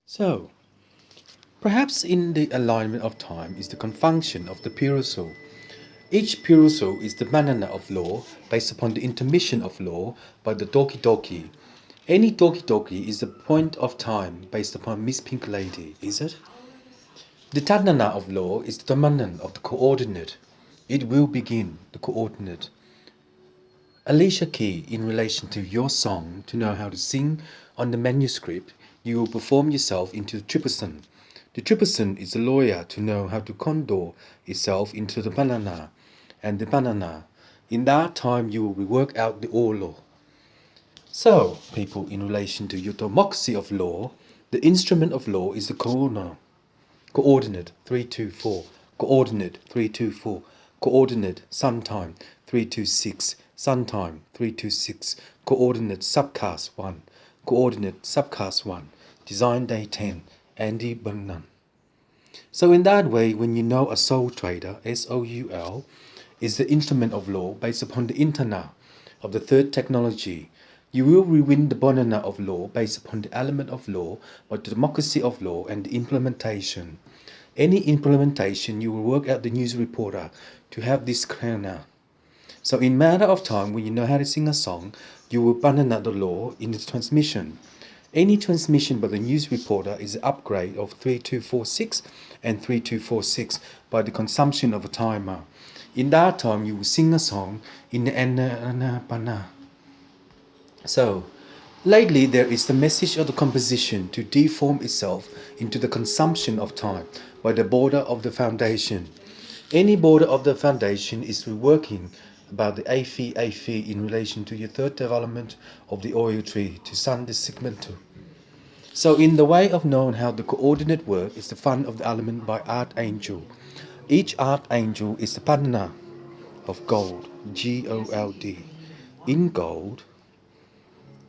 So, perhaps in the alignment of time is the confunction of the Puroso. Each Puroso is the banana of law based upon the intermission of law by the Doki Doki. Any Doki Doki is the point of time based upon Miss Pink Lady, is it? The Tanana of law is the dominant of the coordinate. It will begin the coordinate. Alicia Key, in relation to your song, to know how to sing on the manuscript, you will perform yourself into the triplesen. The triplesen is a lawyer to know how to condor itself into the banana and the banana. In that time, you will work out the o.o.o.i.u.pmg. So, people, in relation to your democracy of law, the instrument of law is the coordinate 324, coordinate 324, coordinate sometime 326, sometime 326, coordinate subcast 1, coordinate subcast 1, design day 10, Andy Bunnan. So in that way, when you know a soul trader, SOUL, is the instrument of law based upon the interna of the third technology, you will rewind the banana of law based upon the element of law, but the democracy of law and the implementation. Any implementation, you will work out the news reporter to have this krana. So in matter of time, when you know how to sing a song, you will banana the law in the transmission. Any transmission by the news reporter is an upgrade of 3246 and 3246 by the consumption of a timer. In that time, you will sing a song in the anapana. So, lately there is the message of the composition to deform itself into the consumption of time by the border of the foundation. Any border of the foundation is reworking about the AFI in relation to your third development of the oil tree to sun the segmental. So in the way of knowing how the coordinate work is the fun of the element by archangel. Each archangel is the partner of gold, GOLD. In gold,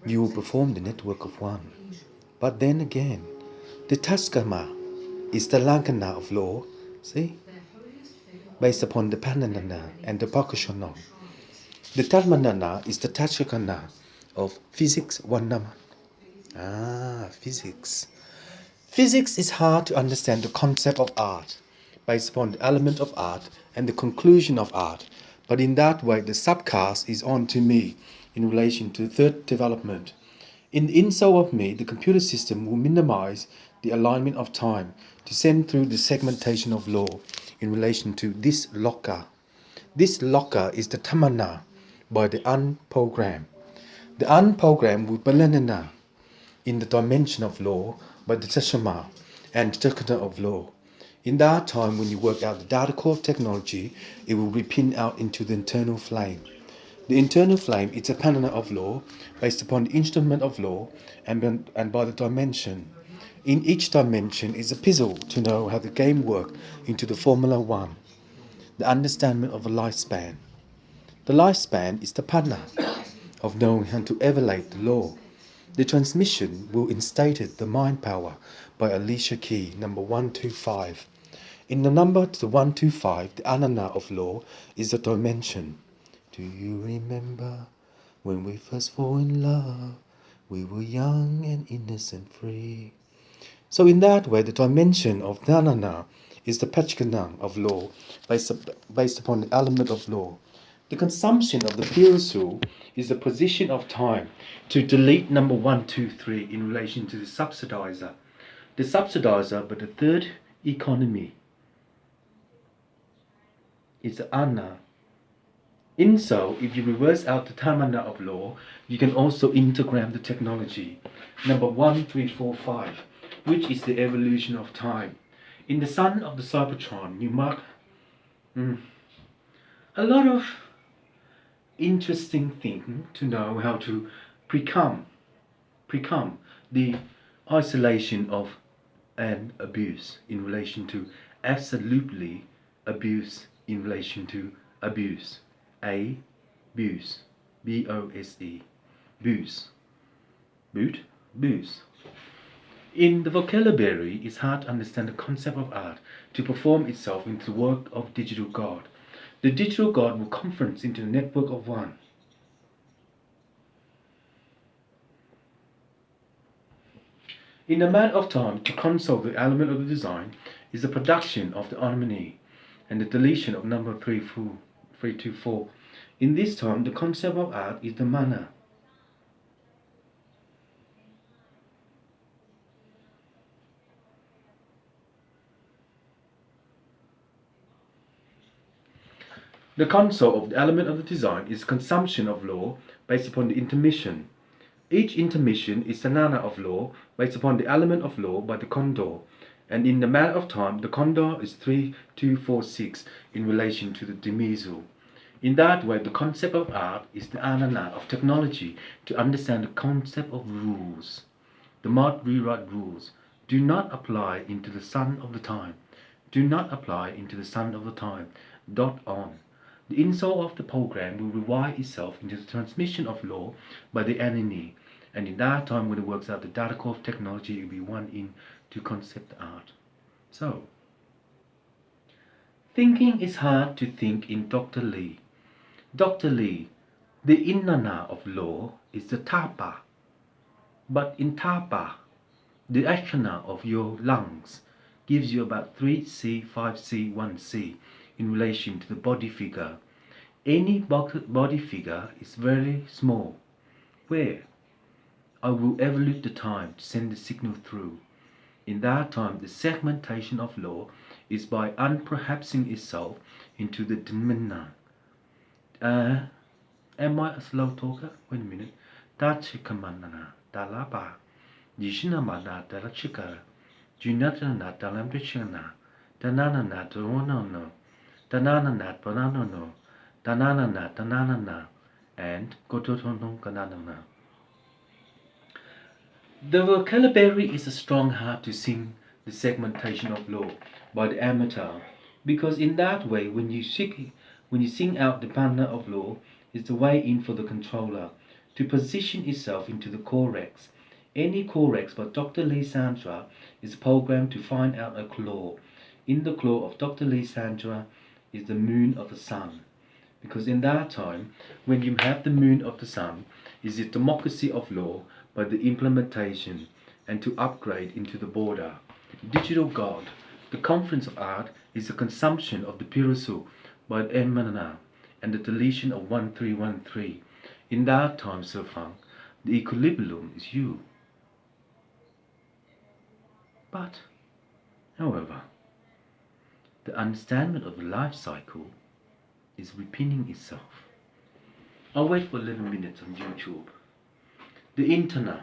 you will perform the network of one. But then again, the Taskama is the Lankana of law, see? Based upon the Pananana and the Pakushana. The Tatmanana is the Tachakana of physics one number. Physics. Physics is hard to understand the concept of art, based upon the element of art and the conclusion of art, but in that way the subcast is on to me in relation to third development. In the insole of me, the computer system will minimize the alignment of time to send through the segmentation of law in relation to this locker. This locker is the tamana by the unprogram. The unprogram will balanana in the dimension of law by the teshama and the tekana of law. In that time, when you work out the data core of technology, it will be pinned out into the internal flame. The internal flame is a panana of law based upon the instrument of law and by the dimension. In each dimension is a puzzle to know how the game works into the Formula 1, the understanding of a lifespan. The lifespan is the panna of knowing how to evaluate the law. The transmission will instate the mind power by Alicia Key, number 125. In the number to the 125, the anana of law is the dimension. Do you remember when we first fall in love? We were young and innocent free. So in that way, the dimension of dhanana is the pachkanam of law, based upon the element of law. The consumption of the Pirasu is the position of time to delete number 1, 2, 3 in relation to the subsidizer. The subsidizer, but the third economy, is the Anna. In so, if you reverse out the Tamana of law, you can also integram the technology. Number 1, 3, 4, 5, which is the evolution of time. In the sun of the Cybertron, you mark a lot of interesting thing to know how to precome the isolation of an abuse in relation to absolutely abuse in relation to abuse. Abuse. BOSE. Booze. Boot. Booze. In the vocabulary, it's hard to understand the concept of art to perform itself into the work of digital God. The digital God will conference into the network of one. In a matter of time, to console the element of the design is the production of the harmony and the deletion of number 324. In this time, the concept of art is the manner. The console of the element of the design is consumption of law based upon the intermission. Each intermission is the nana of law based upon the element of law by the condor, and in the matter of time, the condor is 3246 in relation to the demisal. In that way, the concept of art is the anana of technology to understand the concept of rules. The mod rewrite rules do not apply into the sun of the time. Do not apply into the sun of the time. Dot on. The insole of the program will rewire itself into the transmission of law by the enemy, and in that time when it works out the data core of technology, it will be one in to concept art. So, thinking is hard to think in Dr. Lee. Dr. Lee, the inana of law is the tapa, but in tapa, the ashana of your lungs gives you about 3C, 5C, 1C in relation to the body figure. Any body figure is very small, where I will evolute the time to send the signal through. In that time, the segmentation of law is by unperhapsing itself into the domina. Am I a slow talker? Wait a minute. Tachikamanana, Dalaba, Yishinamana, Dalachika, Junatana, Dalambichana, Danana, Dorono, Danana, Banano, Danana, and Gototono Ganana. The vocabulary is a strong heart to sing the segmentation of law by the amateur, because in that way, when you sing out the banner of law, is the way in for the controller to position itself into the cortex. Any cortex by Dr. Lee Sandra is programmed to find out a claw. In the claw of Dr. Lee Sandra is the moon of the sun. Because in that time, when you have the moon of the sun, is the democracy of law by the implementation and to upgrade into the border. Digital God, the conference of art is the consumption of the Pirasu by the Emana and the deletion of 1313. In that time, Sofang, the equilibrium is you. But, however, the understanding of the life cycle is repeating itself. I'll wait for 11 minutes on YouTube. The internet,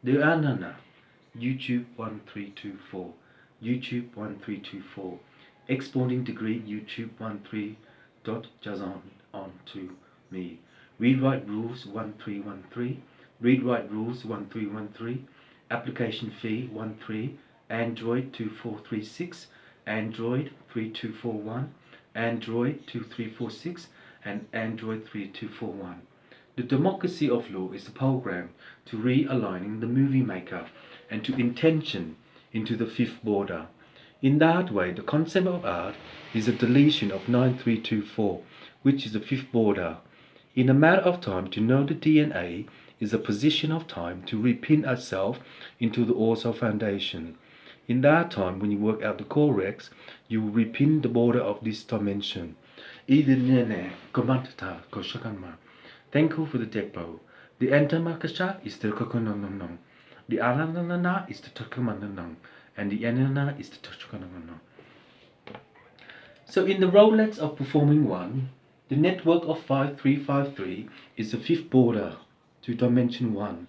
the anana, YouTube 1324, YouTube 1324, exporting degree YouTube 13.jazon onto me. Read-write rules 1313, read-write rules 1313, application fee 13, Android 2436, Android 3241, Android 2346, and Android 3241. The democracy of law is the program to realigning the movie maker and to intention into the fifth border. In that way, the concept of art is a deletion of 9324, which is the fifth border. In a matter of time, to know the DNA is a position of time to repin ourselves into the o.o.o.i.u foundation. In that time, when you work out the corrects, you will repin the border of this dimension. Thank you for the depot. The antamakasha is the kokonononong. The alanana is the tokumanonong. And the anana is the tochukanonong. So in the Rolex of performing one, the network of 5353 is the fifth border to dimension 1.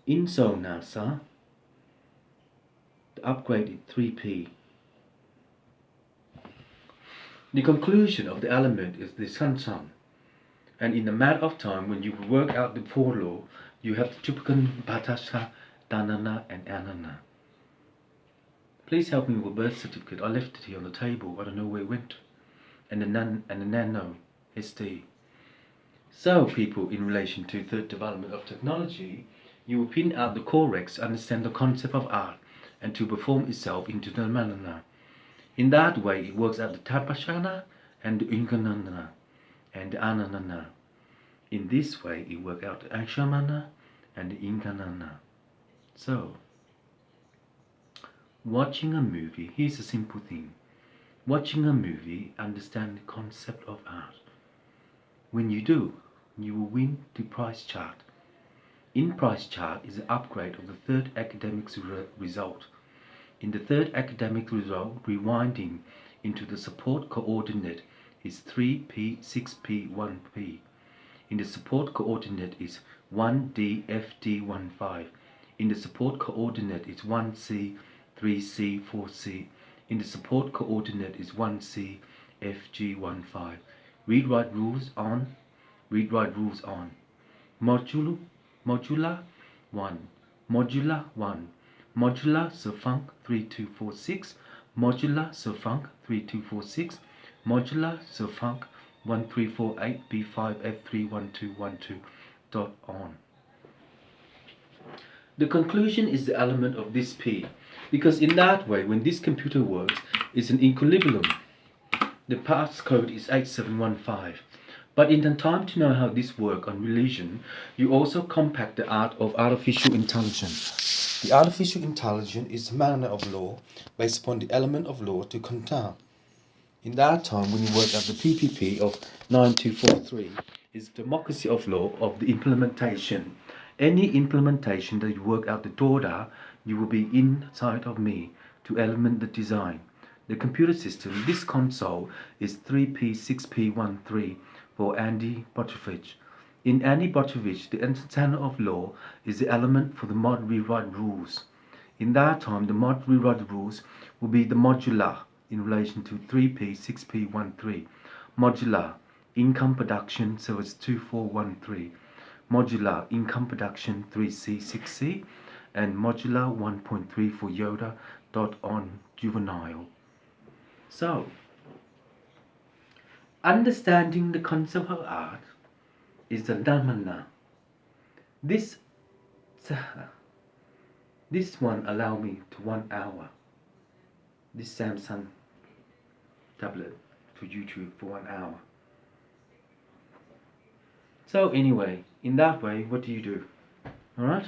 In so NASA, the upgraded 3P. The conclusion of the element is the sun. And in a matter of time, when you work out the four law, you have the Chupakan, Batasha, Danana, and Anana. Please help me with birth certificate. I left it here on the table. I don't know where it went. And the nano, SD. So, people, in relation to third development of technology, you will pin out the corrects to understand the concept of art and to perform itself into the manana. In that way, it works out the tapashana and the inkanana and the ananana. In this way, it works out the akshamana and the inkanana. So, Watching a movie, here's a simple thing. Watching a movie, understand the concept of art. When you do, you will win the prize chart. In prize chart is an upgrade of the third academic result. In the third academic result, rewinding into the support coordinate is 3p, 6p, 1p. In the support coordinate is 1d, fd, 15. In the support coordinate is 1c, 3c, 4c. In the support coordinate is 1c, fg, 15. Read-write rules on. Read-write rules on. Modular 1. Modular 1. Modular Surfunc 3246. Modular Surfunc 3246. Modular Surfunc 1348 B5F31212 on. The conclusion is the element of this P, because in that way, when this computer works, it's an equilibrium. The passcode is 8715. But in the time to know how this works on religion, you also compact the art of artificial intelligence. The artificial intelligence is a manner of law based upon the element of law to contain. In that time, when you work out the PPP of 9243, is democracy of law of the implementation. Any implementation that you work out the DORDA, you will be inside of me to element the design. The computer system, this console is 3P6P13 for Andy Buttigieg. In Andy Buttigieg, the entertainer of law is the element for the mod rewrite rules. In that time, the mod rewrite rules will be the modular in relation to 3P, 6P13. Modular income production, so it's 2413. Modular income production 3C, 6C. And modular 1.3 for Yoda dot on juvenile. So, understanding the concept of art is the dhamana. This one allow me to 1 hour. This Samsung tablet for YouTube for 1 hour. So anyway, in that way, what do you do? Alright?